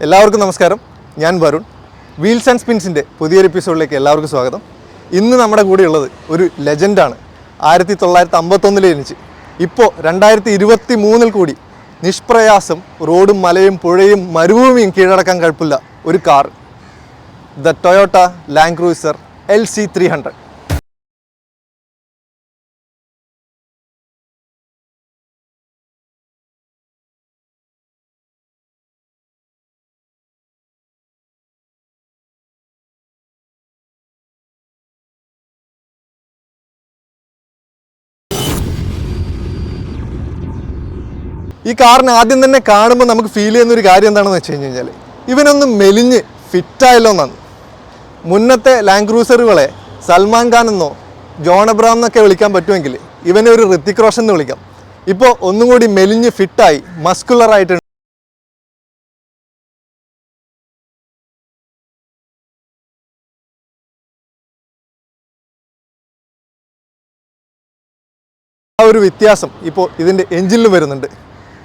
എല്ലാവർക്കും നമസ്കാരം. ഞാൻ വരുൺ. വീൽസ് ആൻഡ് സ്പിൻസിൻ്റെ പുതിയൊരു എപ്പിസോഡിലേക്ക് എല്ലാവർക്കും സ്വാഗതം. ഇന്ന് നമ്മുടെ കൂടെയുള്ളത് ഒരു ലെജൻഡാണ്. 1951 ജനിച്ച് ഇപ്പോൾ 2023 കൂടി നിഷ്പ്രയാസം റോഡും മലയും പുഴയും മരുഭൂമിയും കീഴടക്കാൻ കഴിപ്പില്ല ഒരു car, the Toyota land cruiser LC300. ഈ കാറിന് ആദ്യം തന്നെ കാണുമ്പോൾ നമുക്ക് ഫീൽ ചെയ്യുന്ന ഒരു കാര്യം എന്താണെന്ന് വെച്ച് കഴിഞ്ഞാൽ ഇവനൊന്ന് മെലിഞ്ഞ് ഫിറ്റായല്ലോ എന്നാണ്. മുന്നത്തെ ലാൻഡ് ക്രൂസറുകളെ സൽമാൻ ഖാൻ എന്നോ ജോൺ അബ്രഹാം എന്നൊക്കെ വിളിക്കാൻ പറ്റുമെങ്കിൽ ഇവനെ ഒരു ഋത്തിക് റോഷൻ എന്ന് വിളിക്കാം. ഇപ്പോൾ ഒന്നും കൂടി മെലിഞ്ഞ് ഫിറ്റായി മസ്കുലറായിട്ട് ആ ഒരു വ്യത്യാസം ഇപ്പോൾ ഇതിൻ്റെ എഞ്ചിനിൽ വരുന്നുണ്ട്.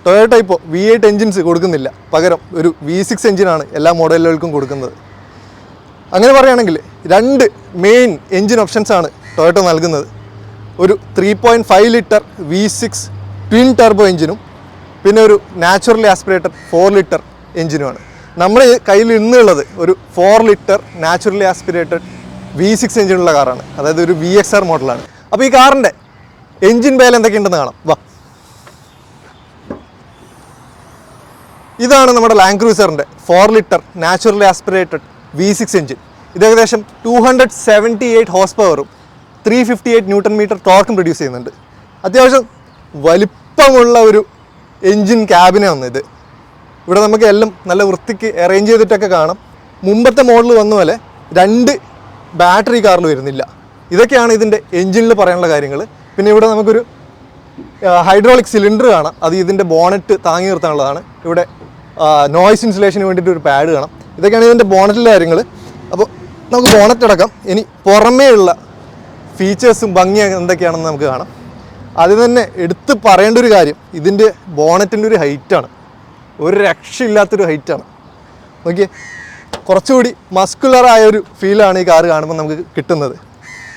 ടൊയോട്ട ഇപ്പോൾ V8 എഞ്ചിൻസ് കൊടുക്കുന്നില്ല, പകരം ഒരു V6 എഞ്ചിനാണ് എല്ലാ മോഡലുകൾക്കും കൊടുക്കുന്നത്. അങ്ങനെ പറയുകയാണെങ്കിൽ രണ്ട് മെയിൻ എഞ്ചിൻ ഓപ്ഷൻസാണ് ടൊയോട്ട നൽകുന്നത്. ഒരു 3.5 ലിറ്റർ V6 ട്വിൻ ടർബോ എഞ്ചിനും പിന്നെ ഒരു നാച്ചുറലി ആസ്പിറേറ്റഡ് 4 ലിറ്റർ എഞ്ചിനുമാണ്. നമ്മുടെ കയ്യിൽ ഇന്നുള്ളത് ഒരു 4 ലിറ്റർ നാച്ചുറലി ആസ്പിറേറ്റഡ് V6 എഞ്ചിനുള്ള കാറാണ്, അതായത് ഒരു VXR മോഡലാണ്. അപ്പോൾ ഈ കാറിൻ്റെ എഞ്ചിൻ ബേൽ എന്തൊക്കെയുണ്ടെന്ന് കാണാം. വാ, ഇതാണ് നമ്മുടെ ലാൻഡ് ക്രൂസറിൻ്റെ 4 litre naturally aspirated V6 engine. ഇത് ഏകദേശം 278 ഹോഴ്സ് പവറും 358 ന്യൂട്ടൺ മീറ്റർ ടോർക്കും പ്രൊഡ്യൂസ് ചെയ്യുന്നുണ്ട്. അത്യാവശ്യം വലിപ്പമുള്ള ഒരു എഞ്ചിൻ ക്യാബിനാണ് ഇത്. ഇവിടെ നമുക്ക് എല്ലാം നല്ല വൃത്തിക്ക് അറേഞ്ച് ചെയ്തിട്ടൊക്കെ കാണാം. മുമ്പത്തെ മോഡൽ വന്ന പോലെ 2 ബാറ്ററി കാറിൽ വരുന്നില്ല. ഇതൊക്കെയാണ് ഇതിൻ്റെ എഞ്ചിനിൽ പറയാനുള്ള കാര്യങ്ങൾ. പിന്നെ ഇവിടെ നമുക്കൊരു ഹൈഡ്രോളിക് സിലിണ്ടർ കാണാം, അത് ഇതിൻ്റെ ബോണറ്റ് താങ്ങി നിർത്താനുള്ളതാണ്. ഇവിടെ നോയ്സ് ഇൻസുലേഷന് വേണ്ടിയിട്ട് ഒരു പാഡ് കാണാം. ഇതൊക്കെയാണ് ഇതിൻ്റെ ബോണറ്റിലെ കാര്യങ്ങൾ. അപ്പോൾ നമുക്ക് ബോണറ്റ് അടക്കാം. ഇനി പുറമേ ഉള്ള ഫീച്ചേഴ്സും ഭംഗിയും എന്തൊക്കെയാണെന്ന് നമുക്ക് കാണാം. അതിൽ തന്നെ എടുത്ത് പറയേണ്ട ഒരു കാര്യം, ഇതിൻ്റെ ബോണറ്റിൻ്റെ ഒരു ഹൈറ്റാണ്. ഒരു രക്ഷയില്ലാത്തൊരു ഹൈറ്റാണ്. നോക്കിയേ, കുറച്ചുകൂടി മസ്കുലറായ ഒരു ഫീലാണ് ഈ കാറ് കാണുമ്പോൾ നമുക്ക് കിട്ടുന്നത്.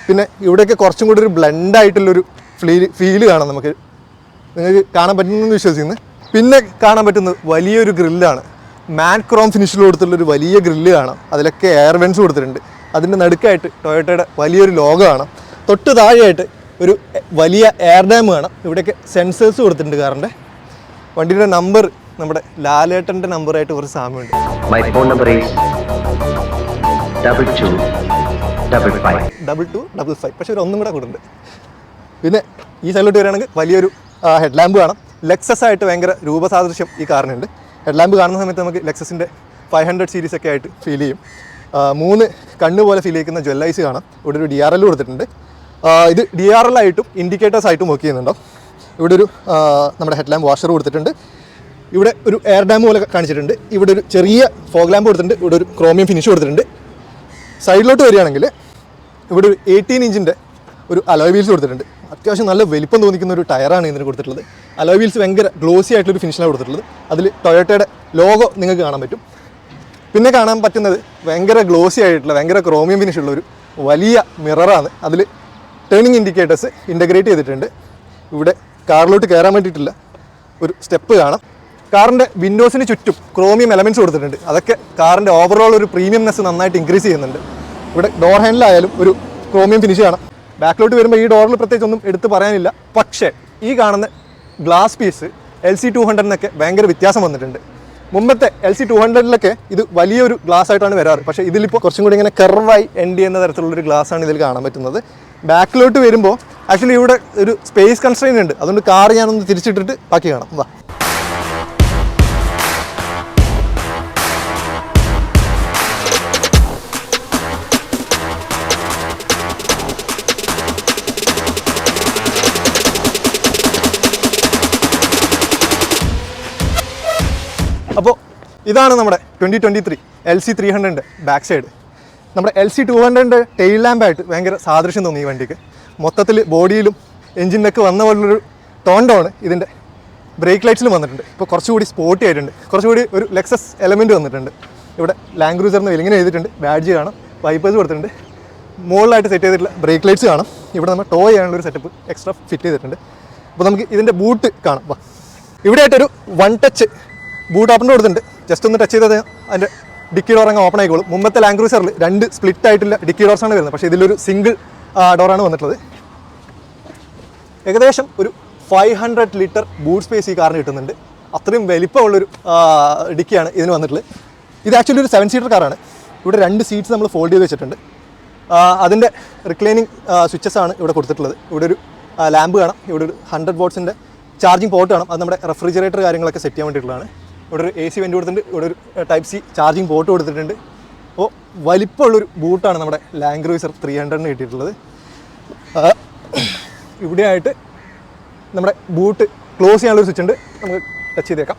പിന്നെ ഇവിടെയൊക്കെ കുറച്ചും കൂടി ഒരു ബ്ലെൻഡായിട്ടുള്ളൊരു ഫീല് കാണാം, നമുക്ക് നിങ്ങൾക്ക് കാണാൻ പറ്റുന്നെന്ന് വിശ്വസിക്കുന്നു. പിന്നെ കാണാൻ പറ്റുന്നത് വലിയൊരു ഗ്രില്ലാണ്. മാറ്റ് ക്രോം ഫിനിഷിൽ കൊടുത്തുള്ളൊരു വലിയ ഗ്രില്ല് കാണാം. അതിലൊക്കെ എയർ വെൻസ് കൊടുത്തിട്ടുണ്ട്. അതിൻ്റെ നടുക്കായിട്ട് ടൊയോട്ടയുടെ വലിയൊരു ലോഗോ കാണാം. തൊട്ട് താഴെയായിട്ട് ഒരു വലിയ എയർ ഡാം കാണാം. ഇവിടെയൊക്കെ സെൻസേഴ്സ് കൊടുത്തിട്ടുണ്ട് കാറിൻ്റെ. വണ്ടിയുടെ നമ്പർ നമ്മുടെ ലാലേട്ടൻ്റെ നമ്പറായിട്ട് കുറച്ച് സാമ്യമുണ്ട്. My phone number is 2255. പക്ഷേ ഒരു ഒന്നും കൂടെ കൂടുന്നുണ്ട്. പിന്നെ ഈ സൈഡിലോട്ട് വരികയാണെങ്കിൽ വലിയൊരു ഹെഡ് ലാമ്പ് കാണാം. ലെക്സസ് ആയിട്ട് ഭയങ്കര രൂപസാദൃശ്യം ഈ കാറിനുണ്ട്. ഹെഡ് ലാമ്പ് കാണുന്ന സമയത്ത് നമുക്ക് ലെക്സസിൻ്റെ 500 സീരീസ് ഒക്കെ ആയിട്ട് ഫീൽ ചെയ്യും. 3 കണ്ണ് പോലെ ഫീൽ ചെയ്യുന്ന ജ്വല്ലൈസ് കാണാം. ഇവിടെ ഒരു DRL കൊടുത്തിട്ടുണ്ട്. ഇത് DRL ആയിട്ടും ഇൻഡിക്കേറ്റേഴ്സ് ആയിട്ടും വർക്ക് ചെയ്യുന്നുണ്ടോ. ഇവിടെ ഒരു നമ്മുടെ ഹെഡ് ലാമ്പ് വാഷർ കൊടുത്തിട്ടുണ്ട്. ഇവിടെ ഒരു എയർ ഡാം പോലെ കാണിച്ചിട്ടുണ്ട്. ഇവിടെ ഒരു ചെറിയ ഫോഗ് ലാമ്പ് കൊടുത്തിട്ടുണ്ട്. ഇവിടെ ഒരു ക്രോമിയം ഫിനിഷ് കൊടുത്തിട്ടുണ്ട്. സൈഡിലോട്ട് വരികയാണെങ്കിൽ ഇവിടെ ഒരു 18 ഇഞ്ചിൻ്റെ ഒരു അലോയ് വീൽസ് കൊടുത്തിട്ടുണ്ട്. അത്യാവശ്യം നല്ല വലിപ്പം തോന്നിക്കുന്ന ഒരു ടയറാണ് ഇതിന് കൊടുത്തിട്ടുള്ളത്. അലോയ് വീൽസ് ഭയങ്കര ഗ്ലോസി ആയിട്ടുള്ളൊരു ഫിനിഷിലാണ് കൊടുത്തിട്ടുള്ളത്. അതിൽ ടൊയോട്ടയുടെ ലോഗോ നിങ്ങൾക്ക് കാണാൻ പറ്റും. പിന്നെ കാണാൻ പറ്റുന്നത് ഭയങ്കര ഗ്ലോസി ആയിട്ടുള്ള ഭയങ്കര ക്രോമിയം ഫിനിഷുള്ള ഒരു വലിയ മിററാണ്. അതിൽ ടേണിംഗ് ഇൻഡിക്കേറ്റേഴ്സ് ഇൻ്റഗ്രേറ്റ് ചെയ്തിട്ടുണ്ട്. ഇവിടെ കാറിലോട്ട് കയറാൻ വേണ്ടിയിട്ടുള്ള ഒരു സ്റ്റെപ്പ് കാണാം. കാറിൻ്റെ വിൻഡോസിന് ചുറ്റും ക്രോമിയം എലമെൻറ്റ്സ് കൊടുത്തിട്ടുണ്ട്. അതൊക്കെ കാറിൻ്റെ ഓവറോൾ ഒരു പ്രീമിയംനെസ് നന്നായിട്ട് ഇൻക്രീസ് ചെയ്യുന്നുണ്ട്. ഇവിടെ ഡോർ ഹാൻഡിലായാലും ഒരു ക്രോമിയം ഫിനിഷ് കാണാം. ബാക്കിലോട്ട് വരുമ്പോൾ ഈ ഡോറിൽ പ്രത്യേകിച്ച് ഒന്നും എടുത്ത് പറയാനില്ല. പക്ഷേ ഈ കാണുന്ന ഗ്ലാസ് പീസ് LC200 ഭയങ്കര വ്യത്യാസം വന്നിട്ടുണ്ട്. മുമ്പത്തെ LC200 ഇത് വലിയൊരു ഗ്ലാസ് ആയിട്ടാണ് വരാറ്. പക്ഷേ ഇതിലിപ്പോൾ കുറച്ചും കൂടി ഇങ്ങനെ കർവായി എൻഡ് ചെയ്യുന്ന തരത്തിലുള്ളൊരു ഗ്ലാസ്സാണ് ഇതിൽ കാണാൻ പറ്റുന്നത്. ബാക്കിലോട്ട് വരുമ്പോൾ ആക്ച്വലി ഇവിടെ ഒരു സ്പേസ് കൺസ്ട്രെയിൻ ഉണ്ട്. അതുകൊണ്ട് കാർ ഞാനൊന്ന് തിരിച്ചിട്ടിട്ട് ബാക്കി കാണാം. വാ, അപ്പോൾ ഇതാണ് നമ്മുടെ 2023 LC300 ബാക്ക് സൈഡ്. നമ്മുടെ LC200 ടെയിൽ ലാമ്പായിട്ട് ഭയങ്കര സാദൃശ്യം തോന്നി ഈ വണ്ടിക്ക്. മൊത്തത്തിൽ ബോഡിയിലും എഞ്ചിനൊക്കെ വന്ന പോലുള്ളൊരു ടോൺ ഇതിൻ്റെ ബ്രേക്ക് ലൈറ്റ്സിലും വന്നിട്ടുണ്ട്. ഇപ്പോൾ കുറച്ചുകൂടി സ്പോർട്ടി ആയിട്ടുണ്ട്, കുറച്ചുകൂടി ഒരു ലെക്സസ് എലമെൻറ്റ് വന്നിട്ടുണ്ട്. ഇവിടെ ലാൻഡ് ക്രൂസറിന് ഇങ്ങനെ ചെയ്തിട്ടുണ്ട്, ബാഡ്ജ് കാണാം, വൈപ്പേഴ്സ് കൊടുത്തിട്ടുണ്ട്, മുകളിലായിട്ട് സെറ്റ് ചെയ്തിട്ടുള്ള ബ്രേക്ക് ലൈറ്റ്സ് കാണാം. ഇവിടെ നമ്മൾ ടോ ചെയ്യാനുള്ളൊരു സെറ്റപ്പ് എക്സ്ട്രാ ഫിറ്റ് ചെയ്തിട്ടുണ്ട്. അപ്പോൾ നമുക്ക് ഇതിൻ്റെ ബൂട്ട് കാണാം. വാ, ഇവിടെ ആയിട്ടൊരു 1 ടച്ച് ബൂട്ട് ഓപ്പൺ കൊടുത്തിട്ടുണ്ട്. ജസ്റ്റ് ഒന്ന് ടച്ച് ചെയ്തത് അതിൻ്റെ ഡിക്കി ഡോർ അങ്ങ് ഓപ്പൺ ആയിക്കോളും. മുമ്പത്തെ ലാൻഡ് ക്രൂസറിൽ 2 സ്പ്ലിറ്റ് ആയിട്ടുള്ള ഡിക്കി ഡോർസാണ് വരുന്നത്, പക്ഷേ ഇതിലൊരു സിംഗിൾ ഡോറാണ് വന്നിട്ടുള്ളത്. ഏകദേശം ഒരു 500 ലിറ്റർ ബൂട്ട് സ്പേസ് ഈ കാറിന് കിട്ടുന്നുണ്ട്. അത്രയും വലിപ്പമുള്ളൊരു ഡിക്കിയാണ് ഇതിന് വന്നിട്ടുള്ളത്. ഇത് ആക്ച്വലി ഒരു 7 സീറ്റർ കാറാണ്. ഇവിടെ 2 സീറ്റ്സ് നമ്മൾ ഫോൾഡ് ചെയ്ത് വെച്ചിട്ടുണ്ട്. അതിൻ്റെ റിക്ലൈനിങ് സ്വിച്ചസാണ് ഇവിടെ കൊടുത്തിട്ടുള്ളത്. ഇവിടെ ഒരു ലാമ്പ് കാണാം, ഇവിടെ ഒരു 100 വാട്ട്സിൻ്റെ ചാർജിങ് പോർട്ട് കാണാം. അത് നമ്മുടെ റെഫ്രിജറേറ്റർ കാര്യങ്ങളൊക്കെ സെറ്റ് ചെയ്യാൻ വേണ്ടിയിട്ടുള്ളതാണ്. ഇവിടെ ഒരു AC വെൻ്റ് കൊടുത്തിട്ടുണ്ട്, ഇവിടെ ഒരു Type-C ചാർജിങ് പോർട്ട് കൊടുത്തിട്ടുണ്ട്. അപ്പോൾ വലിപ്പമുള്ളൊരു ബൂട്ടാണ് നമ്മുടെ ലാൻഡ് ക്രൂസർ 300-ന് കിട്ടിയിട്ടുള്ളത്. ഇവിടെയായിട്ട് നമ്മുടെ ബൂട്ട് ക്ലോസ് ചെയ്യാനുള്ളൊരു സ്വിച്ച് ഉണ്ട്, നമുക്ക് ടച്ച് ചെയ്തേക്കാം.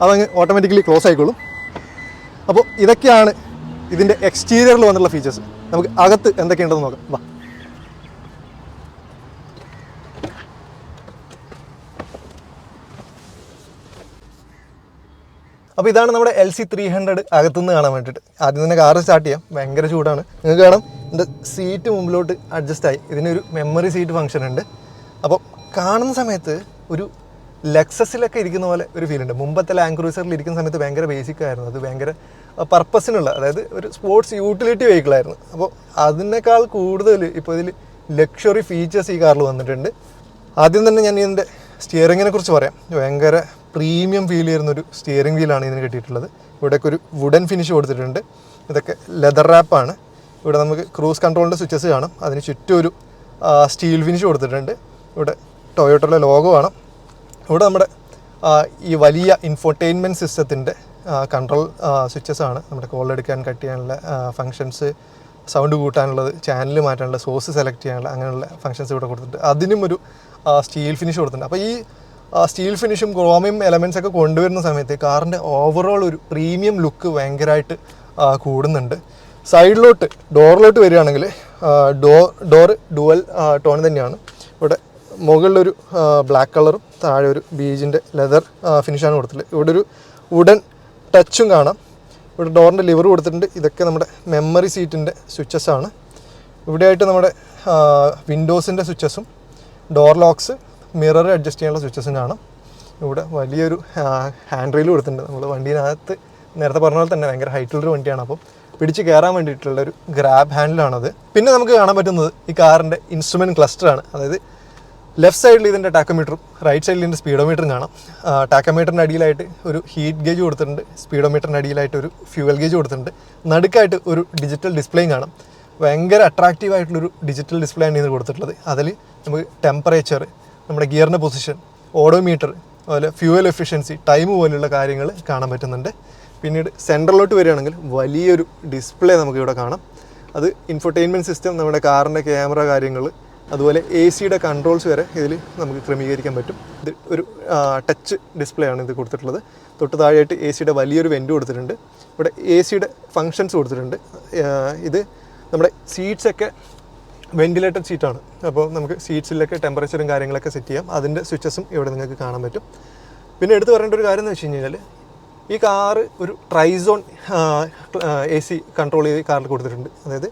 അതങ്ങ് ഓട്ടോമാറ്റിക്കലി ക്ലോസ് ആയിക്കോളും. അപ്പോൾ ഇതൊക്കെയാണ് ഇതിൻ്റെ എക്സ്റ്റീരിയറിൽ വന്നുള്ള ഫീച്ചേഴ്സ്. നമുക്ക് അകത്ത് എന്തൊക്കെയുണ്ടെന്ന് നോക്കാം. വാ, അപ്പോൾ ഇതാണ് നമ്മുടെ LC300 അകത്തുനിന്ന് കാണാൻ വേണ്ടിയിട്ട്. ആദ്യം തന്നെ കാറ് സ്റ്റാർട്ട് ചെയ്യാം. ഭയങ്കര ചൂടാണ്. നിങ്ങൾക്ക് കാണാം എൻ്റെ സീറ്റ് മുമ്പിലോട്ട് അഡ്ജസ്റ്റ് ആയി. ഇതിനൊരു മെമ്മറി സീറ്റ് ഫംഗ്ഷൻ ഉണ്ട്. അപ്പോൾ കാണുന്ന സമയത്ത് ഒരു ലെക്സസിലൊക്കെ ഇരിക്കുന്ന പോലെ ഒരു ഫീൽ ഉണ്ട്. മുമ്പത്തെ ലാൻഡ് ക്രൂസറിൽ ഇരിക്കുന്ന സമയത്ത് ഭയങ്കര ബേസിക് ആയിരുന്നു, അത് ഭയങ്കര പർപ്പസിനുള്ള, അതായത് ഒരു സ്പോർട്സ് യൂട്ടിലിറ്റി വെഹിക്കിളായിരുന്നു. അപ്പോൾ അതിനേക്കാൾ കൂടുതൽ ഇപ്പോൾ ഇതിൽ ലക്ഷറി ഫീച്ചേഴ്സ് ഈ കാറിൽ വന്നിട്ടുണ്ട്. ആദ്യം തന്നെ ഞാൻ ഇതിൻ്റെ സ്റ്റിയറിങ്ങിനെ കുറിച്ച് പറയാം. ഭയങ്കര പ്രീമിയം ഫീൽ ചെയ്യുന്നൊരു സ്റ്റിയറിംഗ് വീലാണ് ഇതിന് കിട്ടിയിട്ടുള്ളത്. ഇവിടെയൊക്കെ ഒരു വുഡൻ ഫിനിഷ് കൊടുത്തിട്ടുണ്ട്. ഇതൊക്കെ ലെതർ റാപ്പാണ്. ഇവിടെ നമുക്ക് ക്രൂസ് കൺട്രോളിൻ്റെ സ്വിച്ചസ് കാണാം, അതിന് ചുറ്റും ഒരു സ്റ്റീൽ ഫിനിഷ് കൊടുത്തിട്ടുണ്ട്. ഇവിടെ ടൊയോട്ടയുടെ ലോഗോ കാണാം. ഇവിടെ നമ്മുടെ ഈ വലിയ ഇൻഫോർടൈൻമെൻറ്റ് സിസ്റ്റത്തിൻ്റെ കൺട്രോൾ സ്വിച്ചസ് ആണ്. നമ്മുടെ കോൾ എടുക്കാൻ കട്ട് ചെയ്യാനുള്ള ഫങ്ഷൻസ്, സൗണ്ട് കൂട്ടാനുള്ളത്, ചാനൽ മാറ്റാനുള്ള, സോഴ്സ് സെലക്ട് ചെയ്യാനുള്ള അങ്ങനെയുള്ള ഫങ്ഷൻസ് ഇവിടെ കൊടുത്തിട്ടുണ്ട്. അതിനും ഒരു സ്റ്റീൽ ഫിനിഷ് കൊടുത്തിട്ടുണ്ട്. അപ്പോൾ ഈ സ്റ്റീൽ ഫിനിഷും ക്രോമിയം എലമെൻറ്റ്സ് ഒക്കെ കൊണ്ടുവരുന്ന സമയത്ത് കാറിൻ്റെ ഓവറോൾ ഒരു പ്രീമിയം ലുക്ക് ഭയങ്കരമായിട്ട് കൂടുന്നുണ്ട്. സൈഡിലോട്ട് ഡോറിലോട്ട് വരികയാണെങ്കിൽ ഡോറ് ഡുവൽ ടോൺ തന്നെയാണ്. ഇവിടെ മുകളിലൊരു ബ്ലാക്ക് കളറും താഴെ ഒരു ബീജിൻ്റെ ലെതർ ഫിനിഷാണ് കൊടുത്തിട്ടുള്ളത്. ഇവിടെ ഒരു വുഡൻ ടച്ചും കാണാം. ഇവിടെ ഡോറിൻ്റെ ലിവർ കൊടുത്തിട്ടുണ്ട്. ഇതൊക്കെ നമ്മുടെ മെമ്മറി സീറ്റിൻ്റെ സ്വിച്ചസാണ്. ഇവിടെയായിട്ട് നമ്മുടെ വിൻഡോസിൻ്റെ സ്വിച്ചസും ഡോർ ലോക്സ്, മിറർ അഡ്ജസ്റ്റ് ചെയ്യാനുള്ള സ്വിച്ചസും കാണാം. ഇവിടെ വലിയൊരു ഹാൻഡ് റെയിൽ കൊടുത്തിട്ടുണ്ട്. നമ്മൾ വണ്ടീനകത്ത് നേരത്തെ പറഞ്ഞ പോലെ തന്നെ ഭയങ്കര ഹൈറ്റുള്ളൊരു വണ്ടിയാണ്. അപ്പം പിടിച്ച് കയറാൻ വേണ്ടിയിട്ടുള്ള ഒരു ഗ്രാബ് ഹാൻഡിലാണത്. പിന്നെ നമുക്ക് കാണാൻ പറ്റുന്നത് ഈ കാറിൻ്റെ ഇൻസ്ട്രുമെൻറ്റ് ക്ലസ്റ്ററാണ്. അതായത് ലെഫ്റ്റ് സൈഡിൽ ഇതിൻ്റെ ടാക്കോമീറ്ററും റൈറ്റ് സൈഡിൽ ഇതിൻ്റെ സ്പീഡോമീറ്ററും കാണാം. ടാക്കോമീറ്ററിൻ്റെ അടിയിലായിട്ട് ഒരു ഹീറ്റ് ഗേജ് കൊടുത്തിട്ടുണ്ട്, സ്പീഡോമീറ്ററിൻ്റെ അടിയിലായിട്ട് ഒരു ഫ്യൂവൽ ഗേജ് കൊടുത്തിട്ടുണ്ട്, നടുക്കായിട്ട് ഒരു ഡിജിറ്റൽ ഡിസ്പ്ലേയും കാണാം. ഭയങ്കര അട്രാക്റ്റീവായിട്ടുള്ളൊരു ഡിജിറ്റൽ ഡിസ്പ്ലേ ആണ് ഇത് കൊടുത്തിട്ടുള്ളത്. അതിൽ നമുക്ക് ടെമ്പറേച്ചർ, നമ്മുടെ ഗിയറിൻ്റെ പൊസിഷൻ, ഓഡോമീറ്റർ, അതുപോലെ ഫ്യൂവൽ എഫിഷ്യൻസി, ടൈം പോലുള്ള കാര്യങ്ങൾ കാണാൻ പറ്റുന്നുണ്ട്. പിന്നീട് സെൻട്രലിലോട്ട് വരികയാണെങ്കിൽ വലിയൊരു ഡിസ്പ്ലേ നമുക്കിവിടെ കാണാം. അത് ഇൻഫോർടൈൻമെൻറ്റ് സിസ്റ്റം, നമ്മുടെ കാറിൻ്റെ ക്യാമറ കാര്യങ്ങൾ, അതുപോലെ AC-യുടെ കൺട്രോൾസ് വരെ ഇതിൽ നമുക്ക് ക്രമീകരിക്കാൻ പറ്റും. ഇത് ഒരു ടച്ച് ഡിസ്പ്ലേ ആണ് ഇത് കൊടുത്തിട്ടുള്ളത്. തൊട്ട് താഴെയായിട്ട് AC-യുടെ വലിയൊരു വെൻറ്റ് കൊടുത്തിട്ടുണ്ട്. ഇവിടെ AC-യുടെ ഫങ്ഷൻസ് കൊടുത്തിട്ടുണ്ട്. ഇത് നമ്മുടെ സീറ്റ്സൊക്കെ വെൻറ്റിലേറ്റഡ് സീറ്റാണ്. അപ്പോൾ നമുക്ക് സീറ്റ്സിലൊക്കെ ടെമ്പറേച്ചറും കാര്യങ്ങളൊക്കെ സെറ്റ് ചെയ്യാം. അതിൻ്റെ സ്വിച്ചസും ഇവിടെ നിങ്ങൾക്ക് കാണാൻ പറ്റും. പിന്നെ എടുത്ത് പറയേണ്ട ഒരു കാര്യം എന്ന് വെച്ച് കഴിഞ്ഞാൽ ഈ കാറ് ഒരു ട്രൈസോൺ AC കൺട്രോൾ ചെയ്ത് കാറിൽ കൊടുത്തിട്ടുണ്ട്. അതായത്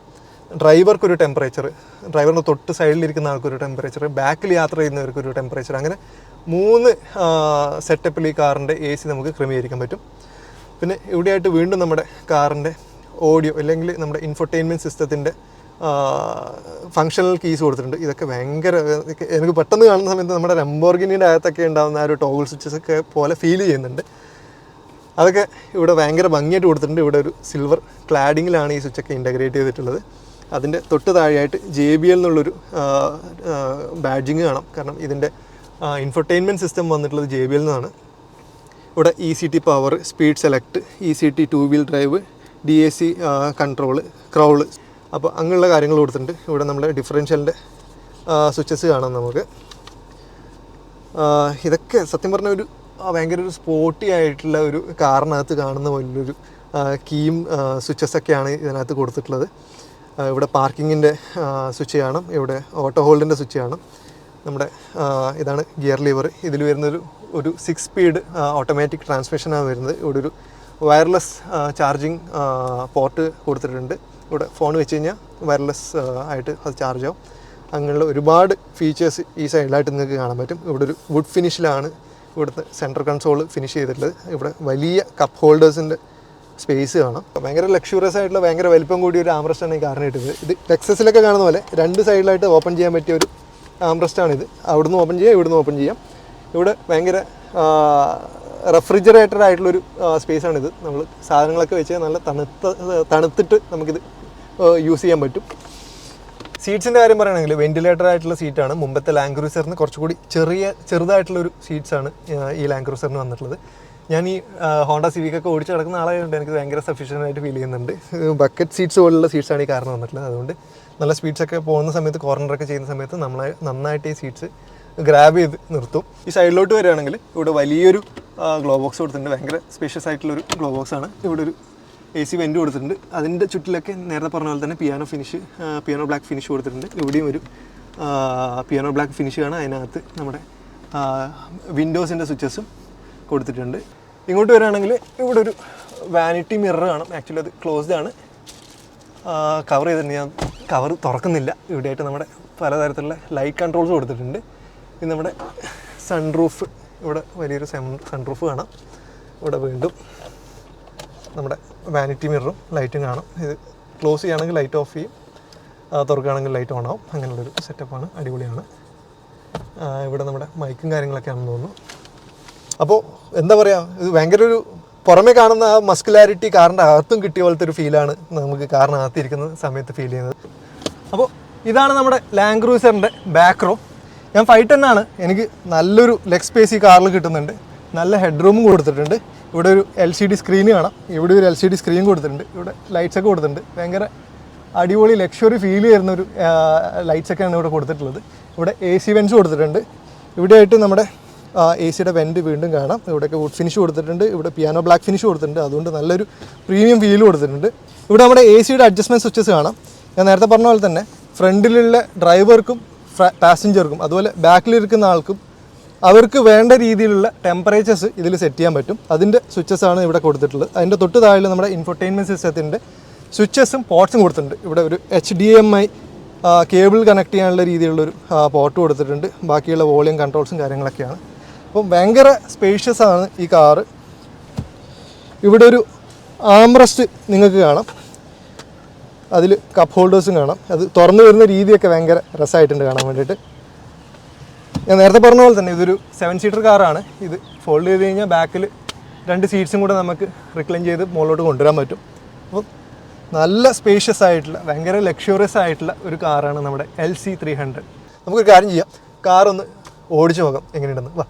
ഡ്രൈവർക്കൊരു ടെമ്പറേച്ചർ, ഡ്രൈവറിന് തൊട്ട് സൈഡിലിരിക്കുന്ന ആൾക്കൊരു ടെമ്പറേച്ചർ, ബാക്കിൽ യാത്ര ചെയ്യുന്നവർക്കൊരു ടെമ്പറേച്ചർ, അങ്ങനെ 3 സെറ്റപ്പിൽ ഈ കാറിൻ്റെ AC നമുക്ക് ക്രമീകരിക്കാൻ പറ്റും. പിന്നെ ഇവിടെയായിട്ട് വീണ്ടും നമ്മുടെ കാറിൻ്റെ ഓഡിയോ അല്ലെങ്കിൽ നമ്മുടെ ഇൻഫോർടൈൻമെൻറ്റ് സിസ്റ്റത്തിൻ്റെ ഫങ്ഷണൽ കീസ് കൊടുത്തിട്ടുണ്ട്. ഇതൊക്കെ ഭയങ്കര, എനിക്ക് പെട്ടെന്ന് കാണുന്ന സമയത്ത് നമ്മുടെ ലംബോർഗിനിയുടെ അകത്തൊക്കെ ഉണ്ടാകുന്ന ആ ഒരു ടോഗിൾ സ്വിച്ചസൊക്കെ പോലെ ഫീൽ ചെയ്യുന്നുണ്ട്. അതൊക്കെ ഇവിടെ ഭയങ്കര ഭംഗിയായിട്ട് കൊടുത്തിട്ടുണ്ട്. ഇവിടെ ഒരു സിൽവർ ക്ലാഡിങ്ങിലാണ് ഈ സ്വിച്ചൊക്കെ ഇൻ്റഗ്രേറ്റ് ചെയ്തിട്ടുള്ളത്. അതിൻ്റെ തൊട്ട് താഴെയായിട്ട് JBL എന്നുള്ളൊരു ബാഡ്ജിങ് കാണാം. കാരണം ഇതിൻ്റെ ഇൻഫോർടൈൻമെൻറ്റ് സിസ്റ്റം വന്നിട്ടുള്ളത് JBL നിന്നാണ്. ഇവിടെ ECT power, speed select, ECT 2 wheel drive, DAC control, crawl, അപ്പോൾ അങ്ങനെയുള്ള കാര്യങ്ങൾ കൊടുത്തിട്ടുണ്ട്. ഇവിടെ നമ്മുടെ ഡിഫറൻഷ്യലിൻ്റെ സ്വിച്ചസ് കാണാം നമുക്ക്. ഇതൊക്കെ സത്യം പറഞ്ഞ ഒരു ഭയങ്കര ഒരു സ്പോർട്ടി ആയിട്ടുള്ള ഒരു കാറിനകത്ത് കാണുന്ന പോലൊരു കീയും സ്വിച്ചസൊക്കെയാണ് ഇതിനകത്ത് കൊടുത്തിട്ടുള്ളത്. ഇവിടെ പാർക്കിങ്ങിൻ്റെ സ്വിച്ച് കാണാം, ഇവിടെ ഓട്ടോ ഹോൾഡിൻ്റെ സ്വിച്ച് കാണാം. നമ്മുടെ ഇതാണ് ഗിയർ ലിവർ. ഇതിൽ വരുന്നൊരു 6 സ്പീഡ് ഓട്ടോമാറ്റിക് ട്രാൻസ്മിഷനാണ് വരുന്നത്. ഇവിടെ ഒരു വയർലെസ് ചാർജിങ് പോർട്ട് കൊടുത്തിട്ടുണ്ട്. ഇവിടെ ഫോൺ വെച്ച് കഴിഞ്ഞാൽ വയർലെസ് ആയിട്ട് അത് ചാർജ് ആവും. അങ്ങനെയുള്ള ഒരുപാട് ഫീച്ചേഴ്സ് ഈ സൈഡിലായിട്ട് നിങ്ങൾക്ക് കാണാൻ പറ്റും. ഇവിടെ ഒരു വുഡ് ഫിനിഷിലാണ് ഇവിടുത്തെ സെൻട്രൽ കൺസോൾ ഫിനിഷ് ചെയ്തിട്ടുള്ളത്. ഇവിടെ വലിയ കപ്പ് ഹോൾഡേഴ്സിൻ്റെ സ്പേസ് കാണാം. ഭയങ്കര ലക്ഷറിയസ് ആയിട്ടുള്ള ഭയങ്കര വലിപ്പം കൂടിയ ഒരു ആംറസ്റ്റാണ് ഈ കാറിന് കിട്ടുന്നത്. ഇത് ലെക്സസിലൊക്കെ കാണുന്ന പോലെ 2 സൈഡിലായിട്ട് ഓപ്പൺ ചെയ്യാൻ പറ്റിയ ഒരു ആംറസ്റ്റാണിത്. അവിടുന്ന് ഓപ്പൺ ചെയ്യാം, ഇവിടുന്ന് ഓപ്പൺ ചെയ്യാം. ഇവിടെ ഭയങ്കര റെഫ്രിജറേറ്റഡ് ആയിട്ടുള്ളൊരു സ്പേസാണിത്. നമ്മൾ സാധനങ്ങളൊക്കെ വെച്ച് നല്ല തണുത്തിട്ട് നമുക്കിത് യൂസ് ചെയ്യാൻ പറ്റും. സീറ്റ്സിൻ്റെ കാര്യം പറയുകയാണെങ്കിൽ വെൻറ്റിലേറ്റർ ആയിട്ടുള്ള സീറ്റാണ്. മുമ്പത്തെ ലാൻഡ് ക്രൂസറിന് കുറച്ചുകൂടി ചെറുതായിട്ടുള്ളൊരു സീറ്റ്സാണ് ഈ ലാൻഡ് ക്രൂസറിന് വന്നിട്ടുള്ളത്. ഞാൻ ഈ ഹോണ്ട സിവിക്കൊക്കെ ഓടിച്ച് കിടക്കുന്ന ആളായതുകൊണ്ട് എനിക്ക് ഭയങ്കര സഫീഷ്യൻ്റ് ആയിട്ട് ഫീൽ ചെയ്യുന്നുണ്ട്. ബക്കറ്റ് സീറ്റ്സ് പോലുള്ള സീറ്റ്സാണ് ഈ കാറിന് വന്നിട്ടുള്ളത്. അതുകൊണ്ട് നല്ല സ്പീഡ്സൊക്കെ പോകുന്ന സമയത്ത്, കോർണറൊക്കെ ചെയ്യുന്ന സമയത്ത് നന്നായിട്ട് ഈ സീറ്റ്സ് ഗ്രാബ് ചെയ്ത് നിർത്തും. ഈ സൈഡിലോട്ട് വരികയാണെങ്കിൽ ഇവിടെ വലിയൊരു ഗ്ലോ ബോക്സ് കൊടുത്തിട്ടുണ്ട്. ഭയങ്കര സ്പേഷ്യസ് ആയിട്ടുള്ളൊരു ഗ്ലോ ബോക്സാണ്. ഇവിടെ ഒരു AC വെൻറ്റ് കൊടുത്തിട്ടുണ്ട്. അതിൻ്റെ ചുറ്റിലൊക്കെ നേരത്തെ പറഞ്ഞ പോലെ തന്നെ പിയാനോ ബ്ലാക്ക് ഫിനിഷ് കൊടുത്തിട്ടുണ്ട്. ഇവിടെയും ഒരു പിയാനോ ബ്ലാക്ക് ഫിനിഷ് കാണാം. അതിനകത്ത് നമ്മുടെ വിൻഡോസിൻ്റെ സ്വിച്ചസും കൊടുത്തിട്ടുണ്ട്. ഇങ്ങോട്ട് വരികയാണെങ്കിൽ ഇവിടെ ഒരു വാനിറ്റി മിറർ കാണാം. ആക്ച്വലി അത് ക്ലോസ്ഡ് ആണ്, കവർ ചെയ്തിട്ടുണ്ട്. ഞാൻ കവർ തുറക്കുന്നില്ല. ഇവിടെയായിട്ട് നമ്മുടെ പലതരത്തിലുള്ള ലൈറ്റ് കൺട്രോൾസ് കൊടുത്തിട്ടുണ്ട്. ഇത് നമ്മുടെ സൺറൂഫ്, ഇവിടെ വലിയൊരു സൺറൂഫ് കാണാം. ഇവിടെ വീണ്ടും നമ്മുടെ വാനിറ്റി മിററും ലൈറ്റും കാണാം. ഇത് ക്ലോസ് ചെയ്യുകയാണെങ്കിൽ ലൈറ്റ് ഓഫ് ചെയ്യും, തുറക്കുകയാണെങ്കിൽ ലൈറ്റ് ഓൺ ആവും. അങ്ങനെയുള്ളൊരു സെറ്റപ്പാണ്, അടിപൊളിയാണ്. ഇവിടെ നമ്മുടെ മൈക്കും കാര്യങ്ങളൊക്കെ ആണെന്ന് തോന്നുന്നു. അപ്പോൾ എന്താ പറയുക, ഇത് ഭയങ്കര ഒരു പുറമേ കാണുന്ന ആ മസ്കുലാരിറ്റി കാറിൻ്റെ അകത്തും കിട്ടിയ പോലത്തെ ഒരു ഫീലാണ് നമുക്ക് കാറിനകത്തിരിക്കുന്ന സമയത്ത് ഫീൽ ചെയ്യുന്നത്. അപ്പോൾ ഇതാണ് നമ്മുടെ ലാൻഡ് ക്രൂസറിൻ്റെ ബാക്ക് റോ. ഞാൻ 510 ആണ്. എനിക്ക് നല്ലൊരു ലെഗ് സ്പേസ് ഈ കാറിൽ കിട്ടുന്നുണ്ട്. നല്ല ഹെഡ് റൂമും കൊടുത്തിട്ടുണ്ട്. ഇവിടെ ഒരു LCD സ്ക്രീൻ കാണാം. ഇവിടെ ഒരു LCD സ്ക്രീൻ കൊടുത്തിട്ടുണ്ട്. ഇവിടെ ലൈറ്റ്സൊക്കെ കൊടുത്തിട്ടുണ്ട്. ഭയങ്കര അടിപൊളി ലക്ഷറി ഫീൽ ചെയ്യുന്ന ഒരു ലൈറ്റ്സൊക്കെയാണ് ഇവിടെ കൊടുത്തിട്ടുള്ളത്. ഇവിടെ AC വെൻസ് കൊടുത്തിട്ടുണ്ട്. ഇവിടെയായിട്ട് നമ്മുടെ AC-യുടെ വെൻറ്റ് വീണ്ടും കാണാം. ഇവിടെയൊക്കെ വുഡ് ഫിനിഷ് കൊടുത്തിട്ടുണ്ട്. ഇവിടെ പിയാനോ ബ്ലാക്ക് ഫിനിഷ് കൊടുത്തിട്ടുണ്ട്. അതുകൊണ്ട് നല്ലൊരു പ്രീമിയം ഫീൽ കൊടുത്തിട്ടുണ്ട്. ഇവിടെ നമ്മുടെ AC-യുടെ അഡ്ജസ്റ്റ്മെൻറ്റ് സ്വിച്ചസ് കാണാം. ഞാൻ നേരത്തെ പറഞ്ഞ പോലെ തന്നെ ഫ്രണ്ടിലുള്ള ഡ്രൈവർക്കും പാസഞ്ചർക്കും അതുപോലെ ബാക്കിലിരിക്കുന്ന ആൾക്കും അവർക്ക് വേണ്ട രീതിയിലുള്ള ടെമ്പറേച്ചേഴ്സ് ഇതിൽ സെറ്റ് ചെയ്യാൻ പറ്റും. അതിൻ്റെ സ്വിച്ചസാണ് ഇവിടെ കൊടുത്തിട്ടുള്ളത്. അതിൻ്റെ തൊട്ട് താഴെ നമ്മുടെ ഇൻഫോർടൈൻമെൻറ്റ് സിസ്റ്റത്തിൻ്റെ സ്വിച്ചസും പോർട്ട്സും കൊടുത്തിട്ടുണ്ട്. ഇവിടെ ഒരു HDMI കേബിൾ കണക്ട് ചെയ്യാനുള്ള രീതിയിലുള്ളൊരു പോർട്ട് കൊടുത്തിട്ടുണ്ട്. ബാക്കിയുള്ള വോളിയം കൺട്രോൾസും കാര്യങ്ങളൊക്കെയാണ്. അപ്പം ഭയങ്കര സ്പേഷ്യസ് ആണ് ഈ കാറ്. ഇവിടെ ഒരു ആംറസ്റ്റ് നിങ്ങൾക്ക് കാണാം. അതിൽ കപ്പ് ഹോൾഡേഴ്സും കാണാം. അത് തുറന്നു വരുന്ന രീതിയൊക്കെ ഭയങ്കര രസമായിട്ടുണ്ട് കാണാൻ വേണ്ടിയിട്ട്. ഞാൻ നേരത്തെ പറഞ്ഞ പോലെ തന്നെ ഇതൊരു 7 സീറ്റർ കാറാണ്. ഇത് ഫോൾഡ് ചെയ്ത് കഴിഞ്ഞാൽ ബാക്കിൽ 2 സീറ്റ്സും കൂടെ നമുക്ക് റിക്ലൈൻ ചെയ്ത് മുകളിലോട്ട് കൊണ്ടുവരാൻ പറ്റും. അപ്പം നല്ല സ്പേഷ്യസ് ആയിട്ടുള്ള ഭയങ്കര ലക്ഷറിയസ് ആയിട്ടുള്ള ഒരു കാറാണ് നമ്മുടെ LC300. നമുക്കൊരു കാര്യം ചെയ്യാം, കാറൊന്ന് ഓടിച്ചു നോക്കാം എങ്ങനെയുണ്ടെന്ന്. വാ.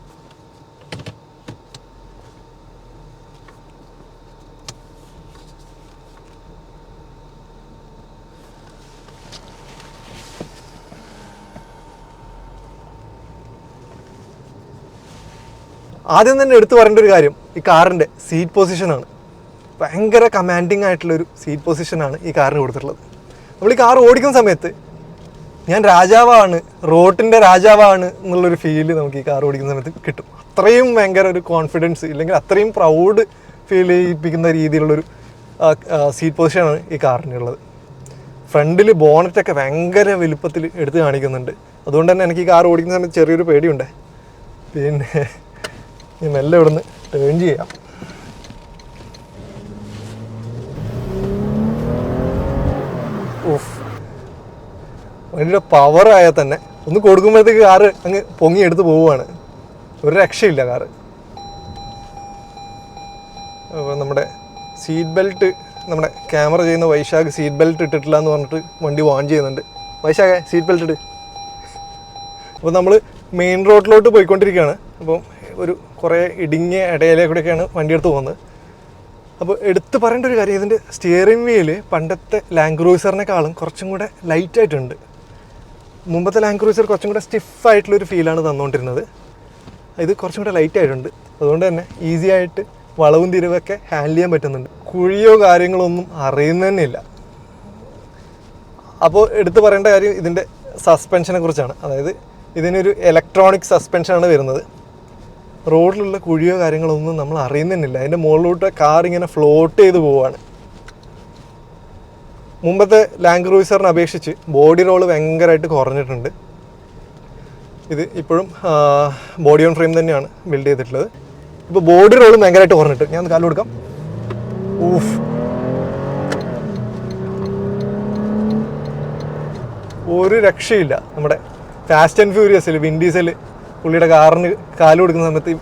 ആദ്യം തന്നെ എടുത്തു പറയേണ്ട ഒരു കാര്യം ഈ കാറിൻ്റെ സീറ്റ് പൊസിഷനാണ്. ഭയങ്കര കമാൻഡിങ് ആയിട്ടുള്ളൊരു സീറ്റ് പൊസിഷനാണ് ഈ കാറിന് കൊടുത്തിട്ടുള്ളത്. നമ്മൾ ഈ കാർ ഓടിക്കുന്ന സമയത്ത് ഞാൻ രാജാവാണ്, റോട്ടിൻ്റെ രാജാവാണ് എന്നുള്ളൊരു ഫീല് നമുക്ക് ഈ കാർ ഓടിക്കുന്ന സമയത്ത് കിട്ടും. അത്രയും ഭയങ്കര ഒരു കോൺഫിഡൻസ് ഇല്ലെങ്കിൽ അത്രയും പ്രൗഡ് ഫീൽ ചെയ്യിപ്പിക്കുന്ന രീതിയിലുള്ളൊരു സീറ്റ് പൊസിഷനാണ് ഈ കാറിനുള്ളത്. ഫ്രണ്ടിൽ ബോണറ്റൊക്കെ ഭയങ്കര വലുപ്പത്തിൽ എടുത്ത് കാണിക്കുന്നുണ്ട്. അതുകൊണ്ട് തന്നെ എനിക്ക് ഈ കാർ ഓടിക്കുന്ന സമയത്ത് ചെറിയൊരു പേടിയുണ്ട്. പിന്നെ ഈ മെല്ലെ ഇവിടുന്ന് ടേൺ ചെയ്യാം. ഓഫ്, വണ്ടിയുടെ പവറായാൽ തന്നെ ഒന്ന് കൊടുക്കുമ്പോഴത്തേക്ക് കാറ് അങ്ങ് പൊങ്ങി എടുത്ത് പോവുകയാണ്. ഒരു രക്ഷയില്ല കാറ്. അപ്പോൾ നമ്മുടെ സീറ്റ് ബെൽറ്റ്, നമ്മുടെ ക്യാമറ ചെയ്യുന്ന വൈശാഖ് സീറ്റ് ബെൽറ്റ് ഇട്ടിട്ടില്ല എന്ന് പറഞ്ഞിട്ട് വണ്ടി വാൺ ചെയ്യുന്നുണ്ട്. വൈശാഖ് സീറ്റ് ബെൽറ്റ് ഇട്ട്. അപ്പോൾ നമ്മൾ മെയിൻ റോഡിലോട്ട് പോയിക്കൊണ്ടിരിക്കുകയാണ്. അപ്പം ഒരു കുറേ ഇടുങ്ങിയ ഇടയിലേക്കൂടെയൊക്കെയാണ് വണ്ടി എടുത്ത് പോകുന്നത്. അപ്പോൾ എടുത്ത് പറയേണ്ട ഒരു കാര്യം, ഇതിൻ്റെ സ്റ്റിയറിംഗ് വീല് പണ്ടത്തെ ലാൻഡ് ക്രൂസറിനേക്കാളും കുറച്ചും കൂടെ ലൈറ്റായിട്ടുണ്ട്. മുമ്പത്തെ ലാൻഡ് ക്രൂസർ കുറച്ചും കൂടെ സ്റ്റിഫായിട്ടുള്ളൊരു ഫീലാണ് തന്നുകൊണ്ടിരുന്നത്. ഇത് കുറച്ചും കൂടെ ലൈറ്റായിട്ടുണ്ട്. അതുകൊണ്ട് തന്നെ ഈസി ആയിട്ട് വളവും തിരിവൊക്കെ ഹാൻഡിൽ ചെയ്യാൻ പറ്റുന്നുണ്ട്. കുഴിയോ കാര്യങ്ങളൊന്നും അറിയുന്ന തന്നെ ഇല്ല. അപ്പോൾ എടുത്ത് പറയേണ്ട കാര്യം ഇതിൻ്റെ സസ്പെൻഷനെ കുറിച്ചാണ്. അതായത് ഇതിനൊരു ഇലക്ട്രോണിക് സസ്പെൻഷനാണ് വരുന്നത്. റോഡിലുള്ള കുഴിയോ കാര്യങ്ങളൊന്നും നമ്മൾ അറിയുന്നില്ല. അതിൻ്റെ മുകളിലോട്ട് കാർ ഇങ്ങനെ ഫ്ലോട്ട് ചെയ്ത് പോവുകയാണ്. മുമ്പത്തെ ലാൻഡ് ക്രൂയിസറിനെ അപേക്ഷിച്ച് ബോഡി റോള് ഭയങ്കരമായിട്ട് കുറഞ്ഞിട്ടുണ്ട്. ഇത് ഇപ്പോഴും ബോഡി ഓൺ ഫ്രെയിം തന്നെയാണ് ബിൽഡ് ചെയ്തിട്ടുള്ളത്. ഇപ്പോൾ ബോഡി റോളും ഭയങ്കരമായിട്ട് കുറഞ്ഞിട്ട് ഞാൻ കാല് കൊടുക്കാം. ഊഫ്, ഒരു രക്ഷയില്ല. നമ്മുടെ ഫാസ്റ്റ് ആൻഡ് ഫ്യൂരിയസിൽ വിൻ ഡീസൽ പുള്ളിയുടെ കാറിന് കാല് കൊടുക്കുന്ന സമയത്ത്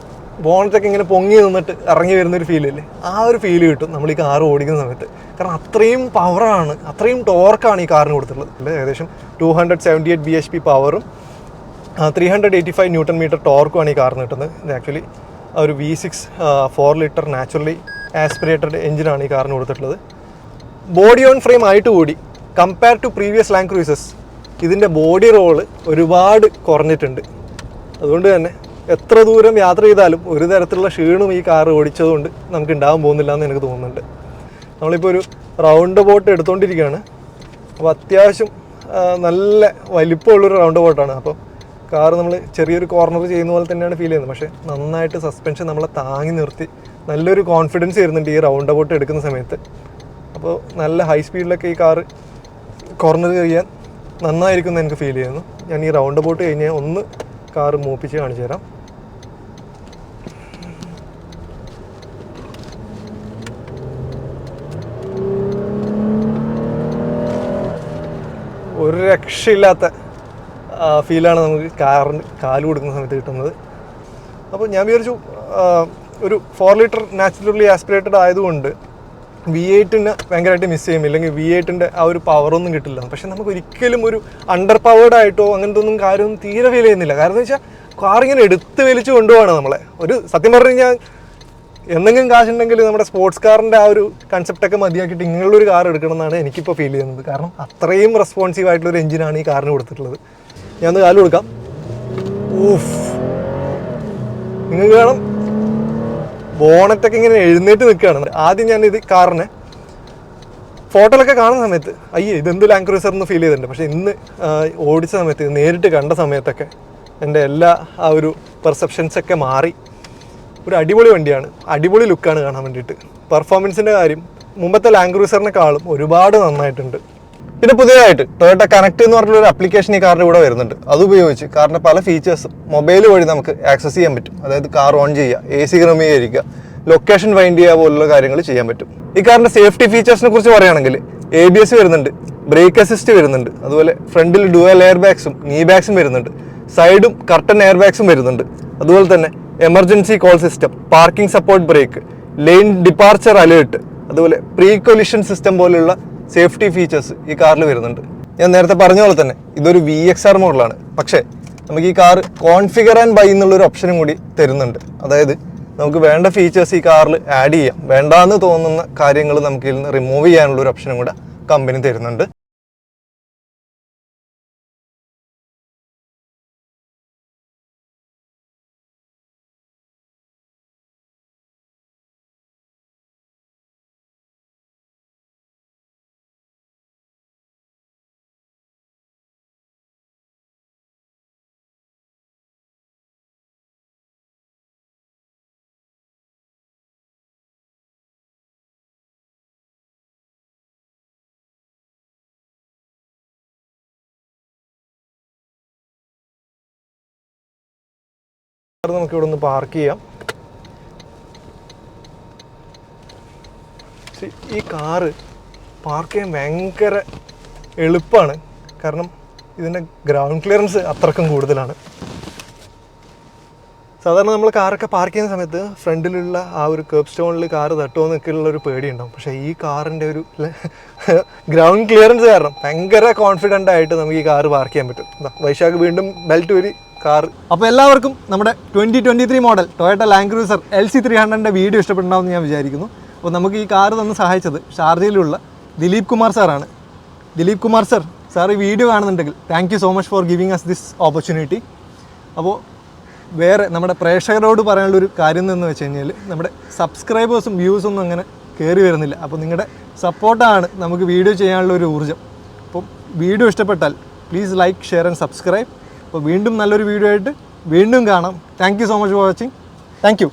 ബോണറ്റൊക്കെ ഇങ്ങനെ പൊങ്ങി നിന്നിട്ട് ഇറങ്ങി വരുന്നൊരു ഫീലില്ലേ, ആ ഒരു ഫീല് കിട്ടും നമ്മൾ ഈ കാർ ഓടിക്കുന്ന സമയത്ത്. കാരണം അത്രയും പവറാണ്, അത്രയും ടോർക്കാണ് ഈ കാറിന് കൊടുത്തിട്ടുള്ളത്. ഏകദേശം 278 bhp പവറും 385 ന്യൂട്ടൺ മീറ്റർ ടോർക്കുമാണ് ഈ കാറിന് കിട്ടുന്നത്. ഇത് ആക്ച്വലി ഒരു V6 4 ലിറ്റർ നാച്ചുറലി ആസ്പിറേറ്റഡ് എഞ്ചിനാണ് ഈ കാറിന് കൊടുത്തിട്ടുള്ളത്. ബോഡി ഓൺ ഫ്രെയിം ആയിട്ട് കൂടി കമ്പയർ ടു പ്രീവിയസ് ലാൻഡ് ക്രൂയിസേഴ്സ് ഇതിൻ്റെ ബോഡി റോള് ഒരുപാട് കുറഞ്ഞിട്ടുണ്ട്. അതുകൊണ്ട് തന്നെ എത്ര ദൂരം യാത്ര ചെയ്താലും ഒരു തരത്തിലുള്ള ക്ഷീണവും ഈ കാർ ഓടിച്ചതുകൊണ്ട് നമുക്ക് ഉണ്ടാകാൻ പോകുന്നില്ല എന്ന് എനിക്ക് തോന്നുന്നുണ്ട്. നമ്മളിപ്പോൾ ഒരു റൗണ്ട് ബോട്ട് എടുത്തുകൊണ്ടിരിക്കുകയാണ്. അപ്പോൾ അത്യാവശ്യം നല്ല വലിപ്പമുള്ളൊരു റൗണ്ട് ബോട്ടാണ്. അപ്പോൾ കാർ നമ്മൾ ചെറിയൊരു കോർണർ ചെയ്യുന്ന പോലെ തന്നെയാണ് ഫീൽ ചെയ്യുന്നത്. പക്ഷേ നന്നായിട്ട് സസ്പെൻഷൻ നമ്മളെ താങ്ങി നിർത്തി നല്ലൊരു കോൺഫിഡൻസ് വരുന്നുണ്ട് ഈ റൗണ്ട് ബോട്ട് എടുക്കുന്ന സമയത്ത്. അപ്പോൾ നല്ല ഹൈ സ്പീഡിലൊക്കെ ഈ കാറ് കോർണർ ചെയ്യാൻ നന്നായിരിക്കും എന്ന് എനിക്ക് ഫീൽ ചെയ്യുന്നു. ഞാൻ ഈ റൗണ്ട് ബോട്ട് കഴിഞ്ഞാൽ ഒന്ന് കാറ് മൂപ്പിച്ച് കാണിച്ചു തരാം. ഒരു രക്ഷയില്ലാത്ത ഫീലാണ് നമുക്ക് കാറിന് കാല് കൊടുക്കുന്ന സമയത്ത് കിട്ടുന്നത്. അപ്പോൾ ഞാൻ വിചാരിച്ചു ഒരു 4 ലിറ്റർ നാച്ചുറലി ആസ്പിറേറ്റഡ് ആയതുകൊണ്ട് V8നെ ഭയങ്കരമായിട്ട് മിസ് ചെയ്യും, ഇല്ലെങ്കിൽ V8ൻ്റെ ആ ഒരു പവറൊന്നും കിട്ടില്ല. പക്ഷെ നമുക്ക് ഒരിക്കലും ഒരു അണ്ടർ പവേർഡ് ആയിട്ടോ അങ്ങനത്തെ ഒന്നും കാര്യമൊന്നും തീരെ ഫീൽ ചെയ്യുന്നില്ല. കാരണം എന്ന് വെച്ചാൽ കാറിങ്ങനെ എടുത്ത് വലിച്ച് കൊണ്ടുപോകണം നമ്മളെ. ഒരു സത്യം പറഞ്ഞു കഴിഞ്ഞാൽ എന്തെങ്കിലും കാശുണ്ടെങ്കിൽ നമ്മുടെ സ്പോർട്സ് കാറിൻ്റെ ആ ഒരു കൺസെപ്റ്റൊക്കെ മതിയാക്കിയിട്ട് ഇങ്ങനെയുള്ളൊരു കാർ എടുക്കണം എന്നാണ് എനിക്കിപ്പോൾ ഫീൽ ചെയ്യുന്നത്. കാരണം അത്രയും റെസ്പോൺസീവ് ആയിട്ടുള്ളൊരു എഞ്ചിനാണ് ഈ കാറിന് കൊടുത്തിട്ടുള്ളത്. ഞാൻ കാല് കൊടുക്കാം. ഊഫ്, നിങ്ങൾക്ക് കാണാം ബോണറ്റൊക്കെ ഇങ്ങനെ എഴുന്നേറ്റ് നിൽക്കുകയാണ്. ആദ്യം ഞാൻ ഇത് കാറിനെ ഫോട്ടോയിലൊക്കെ കാണുന്ന സമയത്ത് അയ്യേ ഇതെന്ത് ലാൻഡ് ക്രൂയിസർ എന്ന് ഫീൽ ചെയ്തിട്ടുണ്ട്. പക്ഷേ ഇന്ന് ഓടിച്ച സമയത്ത് നേരിട്ട് കണ്ട സമയത്തൊക്കെ എൻ്റെ എല്ലാ ആ ഒരു പെർസെപ്ഷൻസൊക്കെ മാറി. ഒരു അടിപൊളി വണ്ടിയാണ്, അടിപൊളി ലുക്കാണ് കാണാൻ വേണ്ടിയിട്ട്. പെർഫോമൻസിൻ്റെ കാര്യം മുമ്പത്തെ ലാൻഡ് ക്രൂയിസറിനെക്കാളും ഒരുപാട് നന്നായിട്ടുണ്ട്. പിന്നെ പുതിയതായിട്ട് ടൊയോട്ട കണക്ട് എന്ന് പറഞ്ഞൊരു ആപ്ലിക്കേഷൻ ഈ കാറിൻ്റെ കൂടെ വരുന്നുണ്ട്. അതുപയോഗിച്ച് കാറിൻ്റെ പല ഫീച്ചേഴ്സും മൊബൈൽ വഴി നമുക്ക് ആക്സസ് ചെയ്യാൻ പറ്റും. അതായത് കാർ ഓൺ ചെയ്യുക, AC ക്രമീകരിക്കുക, ലൊക്കേഷൻ ഫൈൻഡ് ചെയ്യുക പോലുള്ള കാര്യങ്ങൾ ചെയ്യാൻ പറ്റും. ഈ കാറിൻ്റെ സേഫ്റ്റി ഫീച്ചേഴ്സിനെ കുറിച്ച് പറയുകയാണെങ്കിൽ ABS വരുന്നുണ്ട്, ബ്രേക്ക് അസിസ്റ്റ് വരുന്നുണ്ട്, അതുപോലെ ഫ്രണ്ടിൽ ഡുവൽ എയർ ബാഗ്സും നീ ബാഗ്സും വരുന്നുണ്ട്, സൈഡും കർട്ടൻ എയർ ബാഗ്സും വരുന്നുണ്ട്. അതുപോലെ തന്നെ emergency call system, parking support brake, lane departure alert, അതുപോലെ പ്രീ കൊലിഷൻ സിസ്റ്റം പോലെയുള്ള സേഫ്റ്റി ഫീച്ചേഴ്സ് ഈ കാറിൽ വരുന്നുണ്ട്. ഞാൻ നേരത്തെ പറഞ്ഞ പോലെ തന്നെ ഇതൊരു VXR മോഡലാണ്. പക്ഷേ നമുക്ക് ഈ കാർ കോൺഫിഗർ ആൻഡ് ബൈ എന്നുള്ളൊരു ഓപ്ഷനും കൂടി തരുന്നുണ്ട്. അതായത് നമുക്ക് വേണ്ട ഫീച്ചേഴ്സ് ഈ കാറിൽ ആഡ് ചെയ്യാം, വേണ്ടാന്ന് തോന്നുന്ന കാര്യങ്ങൾ നമുക്ക് ഇതിൽ നിന്ന് റിമൂവ് ചെയ്യാനുള്ളൊരു ഓപ്ഷനും കൂടെ കമ്പനി തരുന്നുണ്ട്. നമുക്ക് ഇവിടെ ഒന്ന് പാർക്ക് ചെയ്യാം. ഈ കാറ് പാർക്ക് ചെയ്യാൻ ഭയങ്കര എളുപ്പമാണ്. കാരണം ഇതിൻ്റെ ഗ്രൗണ്ട് ക്ലിയറൻസ് അത്രക്കും കൂടുതലാണ്. സാധാരണ നമ്മൾ കാറൊക്കെ പാർക്ക് ചെയ്യുന്ന സമയത്ത് ഫ്രണ്ടിലുള്ള ആ ഒരു കേർബ് സ്റ്റോണിൽ കാറ് തട്ടുമോ എന്നൊക്കെയുള്ളൊരു പേടിയുണ്ടാവും. പക്ഷേ ഈ കാറിൻ്റെ ഒരു ഗ്രൗണ്ട് ക്ലിയറൻസ് കാരണം ഭയങ്കര കോൺഫിഡൻ്റ് ആയിട്ട് നമുക്ക് ഈ കാറ് പാർക്ക് ചെയ്യാൻ പറ്റും. വൈശാഖ് വീണ്ടും ബെൽറ്റ് ഒരു കാർ. അപ്പോൾ എല്ലാവർക്കും നമ്മുടെ 2023 മോഡൽ ടൊയോട്ട ലാൻഡ് ക്രൂയിസർ LC300ൻ്റെ വീഡിയോ ഇഷ്ടപ്പെട്ടുണ്ടാവുമെന്ന് ഞാൻ വിചാരിക്കുന്നു. അപ്പോൾ നമുക്ക് ഈ കാർ തന്ന് സഹായിച്ചത് ഷാർജയിലുള്ള ദിലീപ് കുമാർ സാറാണ്. ദിലീപ് കുമാർ സാർ ഈ വീഡിയോ കാണുന്നുണ്ടെങ്കിൽ thank you so much for giving us this opportunity. അപ്പോൾ വേറെ നമ്മുടെ പ്രേക്ഷകരോട് പറയാനുള്ളൊരു കാര്യം എന്ന് വെച്ച് കഴിഞ്ഞാൽ നമ്മുടെ സബ്സ്ക്രൈബേഴ്സും വ്യൂസൊന്നും അങ്ങനെ കയറി വരുന്നില്ല. അപ്പോൾ നിങ്ങളുടെ സപ്പോർട്ടാണ് നമുക്ക് വീഡിയോ ചെയ്യാനുള്ള ഒരു ഊർജ്ജം. അപ്പം വീഡിയോ ഇഷ്ടപ്പെട്ടാൽ please like, share and subscribe. അപ്പോൾ വീണ്ടും നല്ലൊരു വീഡിയോ ആയിട്ട് വീണ്ടും കാണാം. Thank you so much for watching. Thank you.